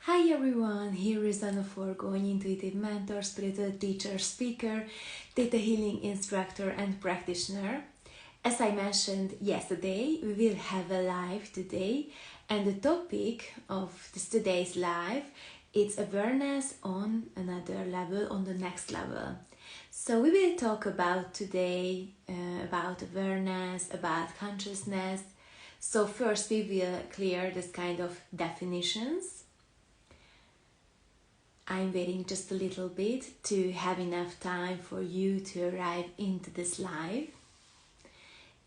Hi everyone, here is Anna Forgony, intuitive mentor, spiritual teacher, speaker, theta healing instructor and practitioner. As I mentioned yesterday, we will have a live today, and the topic of today's live is awareness on another level, on the next level. So we will talk about today about awareness, about consciousness. So first we will clear this kind of definitions. I'm waiting just a little bit to have enough time for you to arrive into this live.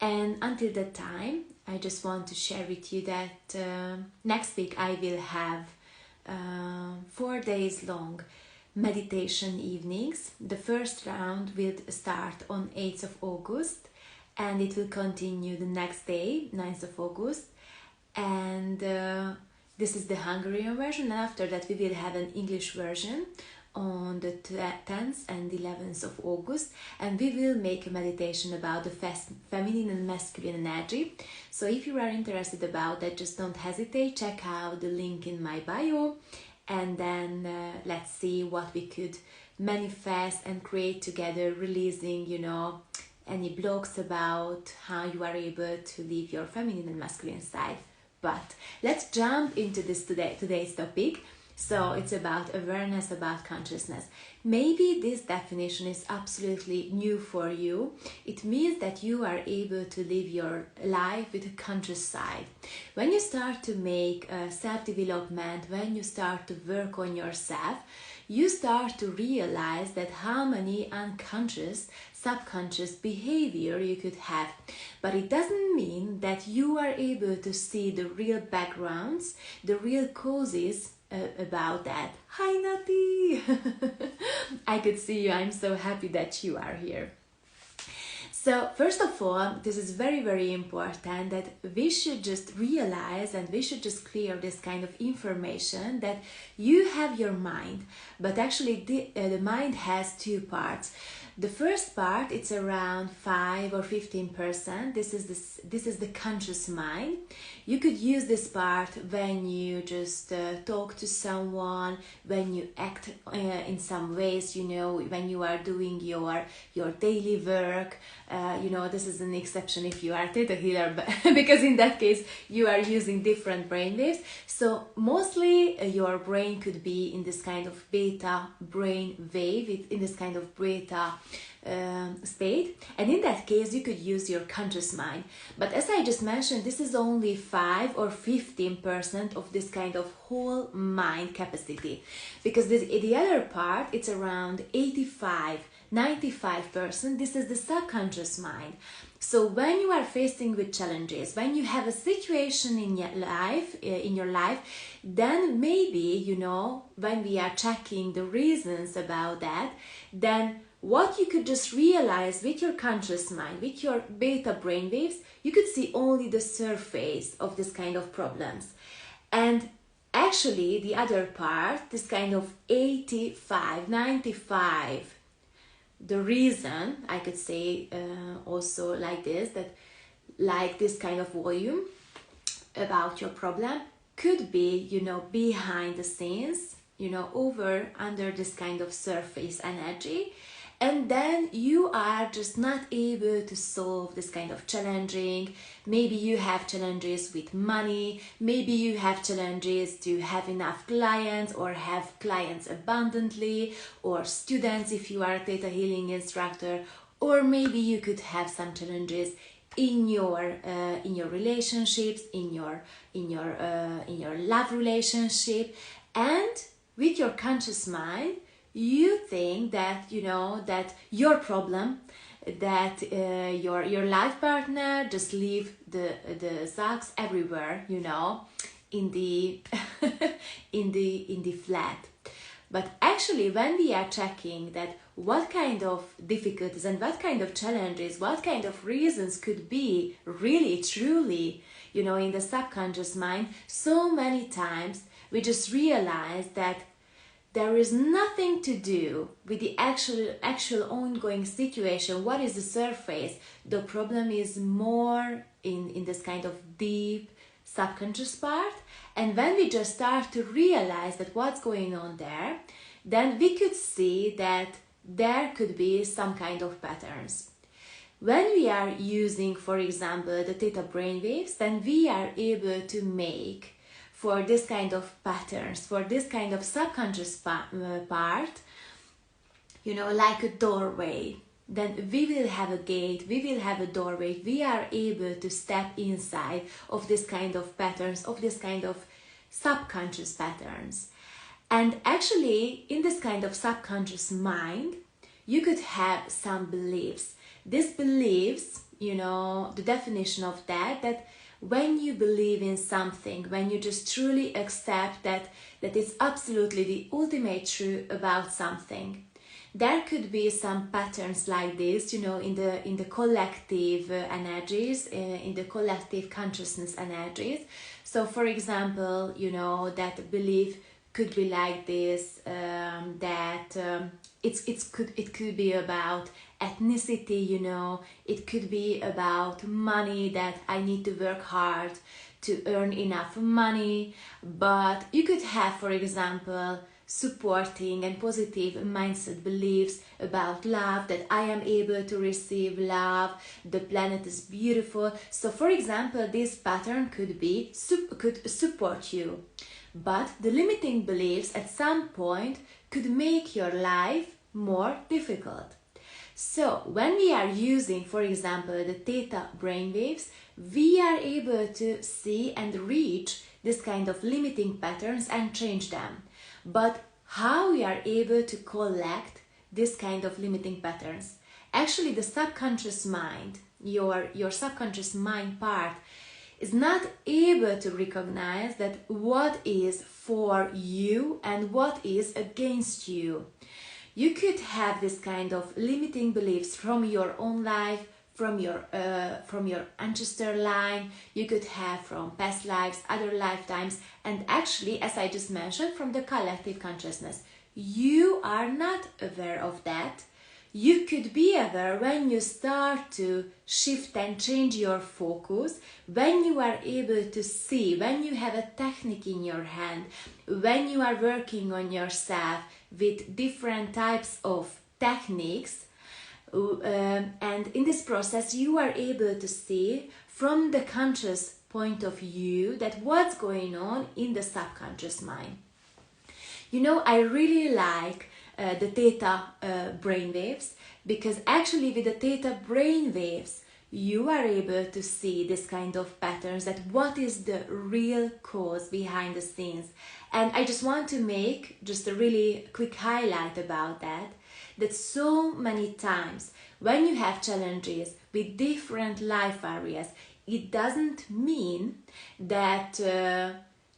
And until that time, I just want to share with you that next week I will have 4 days long meditation evenings. The first round will start on 8th of August and it will continue the next day, 9th of August. And this is the Hungarian version, and after that we will have an English version on the 10th and 11th of August, and we will make a meditation about the feminine and masculine energy. So if you are interested about that, just don't hesitate, check out the link in my bio, and then let's see what we could manifest and create together, releasing, any blocks about how you are able to live your feminine and masculine side. But let's jump into today's topic. So it's about awareness, about consciousness. Maybe this definition is absolutely new for you. It means that you are able to live your life with a conscious side. When you start to make self-development, when you start to work on yourself, you start to realize that how many unconscious, subconscious behavior you could have. But it doesn't mean that you are able to see the real backgrounds, the real causes about that. Hi Nati! I could see you. I'm so happy that you are here. So first of all, this is very, very important that we should just realize and we should just clear this kind of information that you have your mind, but actually the mind has two parts. The first part, it's around 5 or 15%. This is the conscious mind. You could use this part when you just talk to someone, when you act in some ways, when you are doing your daily work. This is an exception if you are theta healer, but because in that case you are using different brain waves. So mostly your brain could be in this kind of beta brain wave, in this kind of beta state, and in that case you could use your conscious mind. But as I just mentioned, this is only 5 or 15% of this kind of whole mind capacity, because the other part, it's around 85-95%. This is the subconscious mind. So when you are facing with challenges, when you have a situation in your life, then maybe, when we are checking the reasons about that, then what you could just realize with your conscious mind, with your beta brainwaves, you could see only the surface of this kind of problems. And actually the other part, this kind of 85-95, the reason, I could say also like this, that like this kind of volume about your problem could be, behind the scenes, under this kind of surface energy. And then you are just not able to solve this kind of challenging. Maybe you have challenges with money. Maybe you have challenges to have enough clients or have clients abundantly, or students if you are a theta healing instructor, or maybe you could have some challenges in your relationships, in your love relationship. And with your conscious mind, you think that that your problem, that your life partner just leave the socks everywhere, in the in the flat. But actually, when we are checking that what kind of difficulties and what kind of challenges, what kind of reasons could be really truly, in the subconscious mind, so many times we just realize that there is nothing to do with the actual ongoing situation. What is the surface? The problem is more in this kind of deep subconscious part, and when we just start to realize that what's going on there, then we could see that there could be some kind of patterns. When we are using, for example, the theta brainwaves, then we are able to make for this kind of patterns, for this kind of subconscious part, you know, like a doorway. Then we will have a gate, we will have a doorway, we are able to step inside of this kind of patterns, of this kind of subconscious patterns. And actually, in this kind of subconscious mind, you could have some beliefs. These beliefs, you know, the definition of that when you believe in something, when you just truly accept that it's absolutely the ultimate truth about something, there could be some patterns like this, you know, in the collective energies, in the collective consciousness energies. So, for example, you know, that belief could be like this, it could be about ethnicity, you know, it could be about money, that I need to work hard to earn enough money. But you could have, for example, supporting and positive mindset beliefs about love, that I am able to receive love, the planet is beautiful. So, for example, this pattern could support you. But the limiting beliefs at some point could make your life more difficult. So when we are using, for example, the theta brainwaves, we are able to see and reach this kind of limiting patterns and change them. But how we are able to collect this kind of limiting patterns? Actually, the subconscious mind, your subconscious mind part, is not able to recognize that what is for you and what is against you. You could have this kind of limiting beliefs from your own life, from your ancestor line. You could have from past lives, other lifetimes, and actually, as I just mentioned, from the collective consciousness. You are not aware of that. You could be aware when you start to shift and change your focus, when you are able to see, when you have a technique in your hand, when you are working on yourself with different types of techniques, and in this process you are able to see from the conscious point of view that what's going on in the subconscious mind. You know, I really like the theta brainwaves, because actually with the theta brainwaves you are able to see this kind of patterns, that what is the real cause behind the scenes. And I just want to make just a really quick highlight about that so many times when you have challenges with different life areas, it doesn't mean that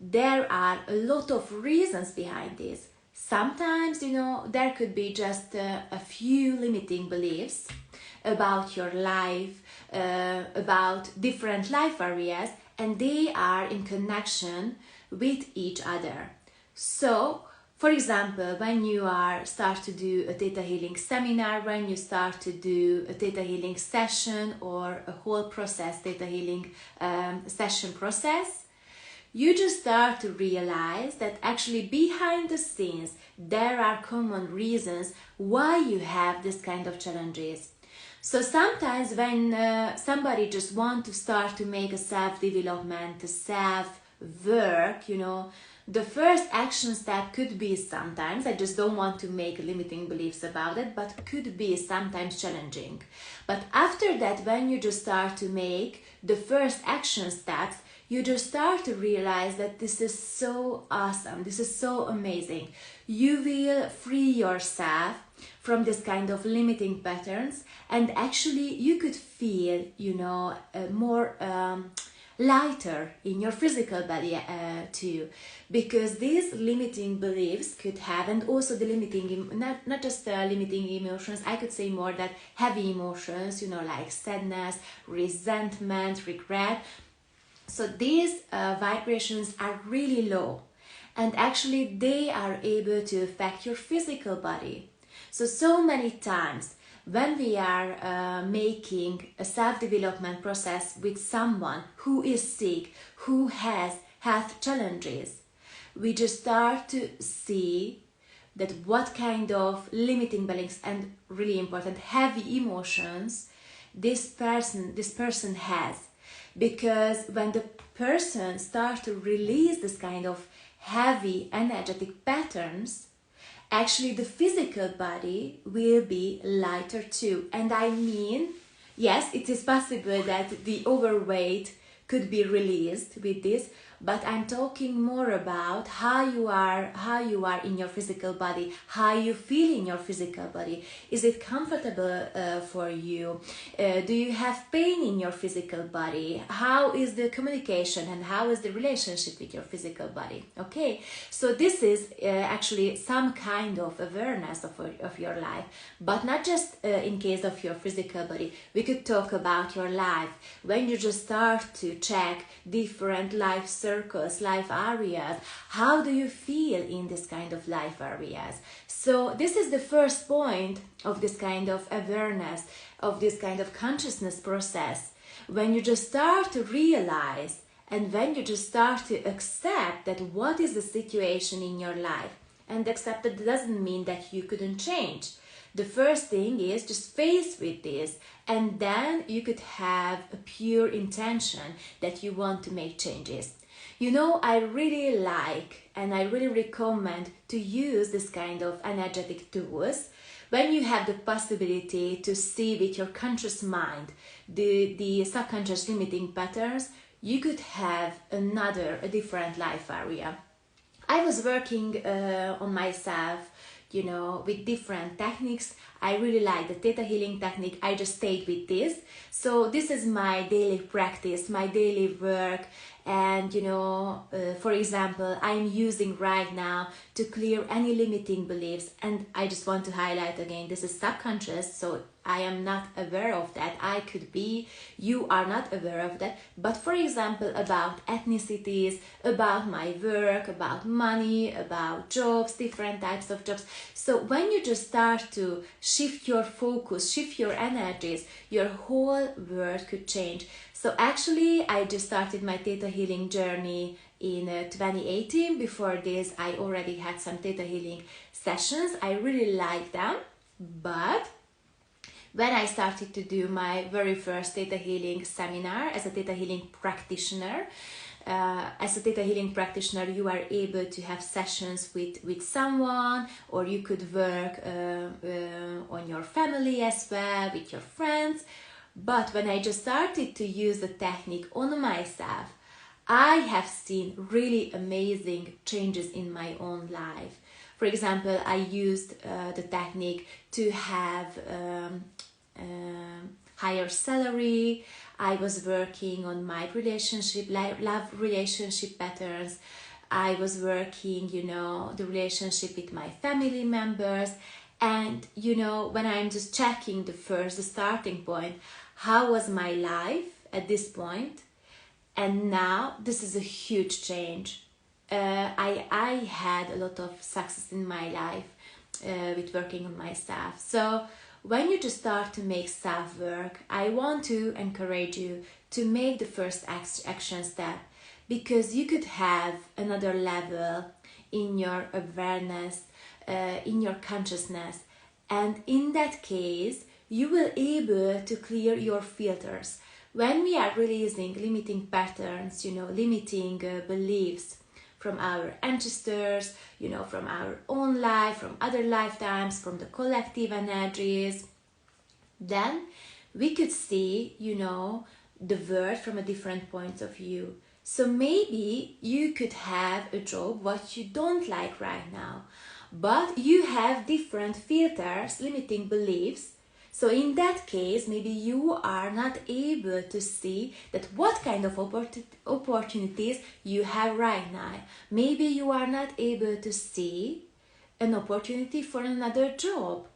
there are a lot of reasons behind this. Sometimes, you know, there could be just a few limiting beliefs about your life, about different life areas, and they are in connection with each other. So, for example, when you start to do a theta healing seminar, when you start to do a theta healing session or a whole process, theta healing session process, you just start to realize that actually behind the scenes there are common reasons why you have this kind of challenges. So sometimes when somebody just wants to start to make a self-development, a self-work, you know, the first action step could be sometimes, I just don't want to make limiting beliefs about it, but could be sometimes challenging. But after that, when you just start to make the first action steps, you just start to realize that this is so awesome, this is so amazing. You will free yourself from this kind of limiting patterns, and actually you could feel, you know, more lighter in your physical body too, because these limiting beliefs could have, and also the limiting, not just limiting emotions, I could say more that heavy emotions, you know, like sadness, resentment, regret. So these vibrations are really low, and actually they are able to affect your physical body. So many times when we are making a self-development process with someone who is sick, who has health challenges, we just start to see that what kind of limiting beliefs and really important heavy emotions this person has. Because when the person starts to release this kind of heavy energetic patterns, actually the physical body will be lighter too. And I mean, yes, it is possible that the overweight could be released with this, but I'm talking more about how you are in your physical body, how you feel in your physical body. Is it comfortable for you? Do you have pain in your physical body? How is the communication and how is the relationship with your physical body? Okay, so this is actually some kind of awareness of your life, but not just in case of your physical body. We could talk about your life when you just start to check different life circles, life areas. How do you feel in this kind of life areas? So this is the first point of this kind of awareness, of this kind of consciousness process. When you just start to realize and when you just start to accept that what is the situation in your life, and accept that doesn't mean that you couldn't change. The first thing is just face with this, and then you could have a pure intention that you want to make changes. You know, I really like and I really recommend to use this kind of energetic tools when you have the possibility to see with your conscious mind the subconscious limiting patterns. You could have a different life area. I was working on myself, you know, with different techniques. I really like the Theta Healing technique. I just stayed with this. So this is my daily practice, my daily work. And, you know, for example, I'm using right now to clear any limiting beliefs. And I just want to highlight again, this is subconscious. So I am not aware of that. I could be, you are not aware of that. But for example, about ethnicities, about my work, about money, about jobs, different types of jobs. So when you just start to shift your focus, shift your energies, your whole world could change. So actually, I just started my Theta Healing journey in 2018. Before this, I already had some Theta Healing sessions. I really like them. But when I started to do my very first Theta Healing seminar as a Theta Healing practitioner, you are able to have sessions with someone, or you could work on your family as well, with your friends. But when I just started to use the technique on myself, I have seen really amazing changes in my own life. For example, I used the technique to have higher salary. I was working on my relationship, love relationship patterns. I was working, you know, the relationship with my family members. And, you know, when I'm just checking the starting point, how was my life at this point? And now this is a huge change. I had a lot of success in my life with working on myself. So when you just start to make self-work, I want to encourage you to make the first action step, because you could have another level in your awareness, in your consciousness, and in that case you will able to clear your filters. When we are releasing limiting patterns, you know, limiting beliefs from our ancestors, you know, from our own life, from other lifetimes, from the collective energies, then we could see, you know, the world from a different point of view. So maybe you could have a job what you don't like right now, but you have different filters, limiting beliefs. So in that case, maybe you are not able to see that what kind of opportunities you have right now. Maybe you are not able to see an opportunity for another job.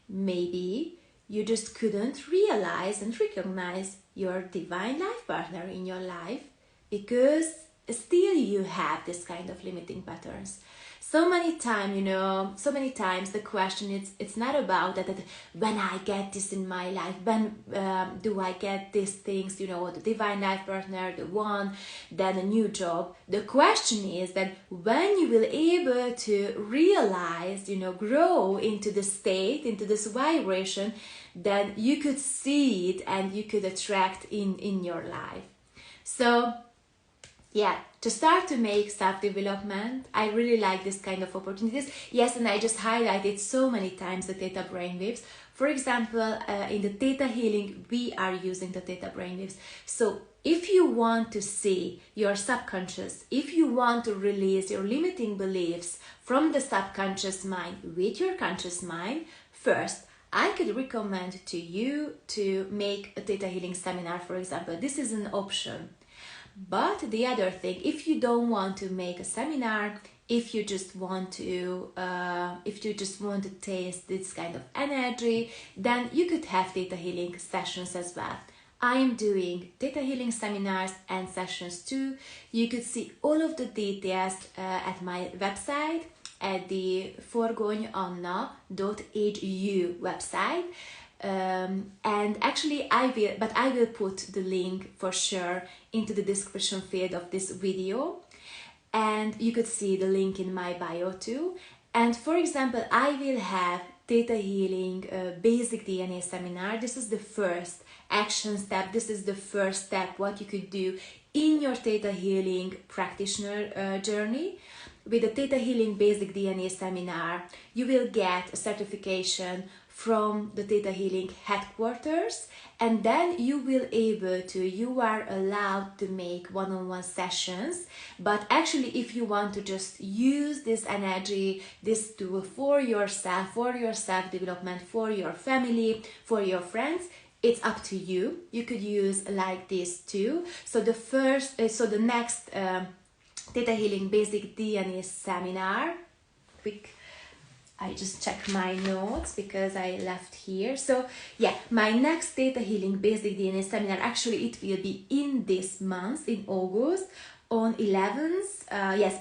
Maybe you just couldn't realize and recognize your divine life partner in your life because still you have this kind of limiting patterns. So many times the question is, it's not about that when I get this in my life, when do I get these things, you know, the divine life partner, the one, then a new job. The question is that when you will able to realize, you know, grow into the state, into this vibration, then you could see it and you could attract in your life. So yeah, to start to make self-development, I really like this kind of opportunities. Yes, and I just highlighted so many times the theta brainwaves. For example, in the theta healing, we are using the theta brainwaves. So if you want to see your subconscious, if you want to release your limiting beliefs from the subconscious mind with your conscious mind, first, I could recommend to you to make a theta healing seminar, for example. This is an option. But the other thing, if you don't want to make a seminar, if you just want to taste this kind of energy, then you could have theta healing sessions as well. I am doing theta healing seminars and sessions too. You could see all of the details at my website, at the forgonyanna.hu website. And actually I will put the link for sure into the description field of this video, and you could see the link in my bio too. And for example, I will have Theta Healing Basic DNA seminar. This is the first action step. This is the first step what you could do in your Theta Healing practitioner journey. With the Theta Healing Basic DNA seminar, you will get a certification from the Theta Healing headquarters, and then you are allowed to make one-on-one sessions. But actually, if you want to just use this energy, this tool for yourself development, for your family, for your friends, it's up to you. You could use like this too. So the next Theta Healing Basic DNA seminar, I just check my notes because I left here. So yeah, my next Theta Healing Basic DNA seminar, actually it will be in this month, in August, on 11th,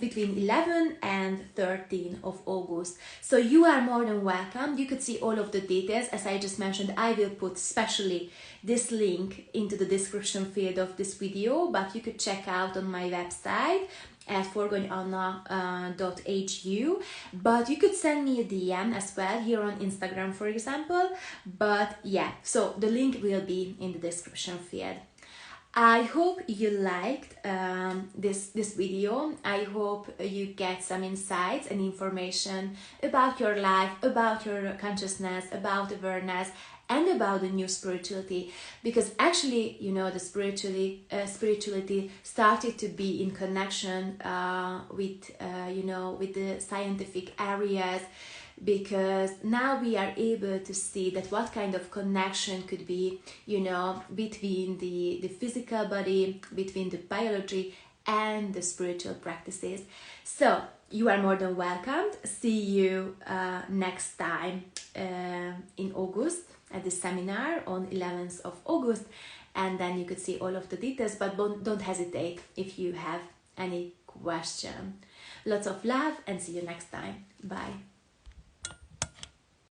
between 11 and 13 of August. So you are more than welcome. You could see all of the details. As I just mentioned, I will put specially this link into the description field of this video, but you could check out on my website at forgonyanna.hu, but you could send me a DM as well here on Instagram, for example. But yeah, so the link will be in the description field. I hope you liked this video. I hope you get some insights and information about your life, about your consciousness, about awareness, and about the new spirituality, because actually, you know, the spirituality started to be in connection with the scientific areas, because now we are able to see that what kind of connection could be, you know, between the physical body, between the biology and the spiritual practices. So you are more than welcome. See you next time in August at the seminar on 11th of August, and then you could see all of the details, but don't hesitate if you have any question. Lots of love and see you next time. Bye.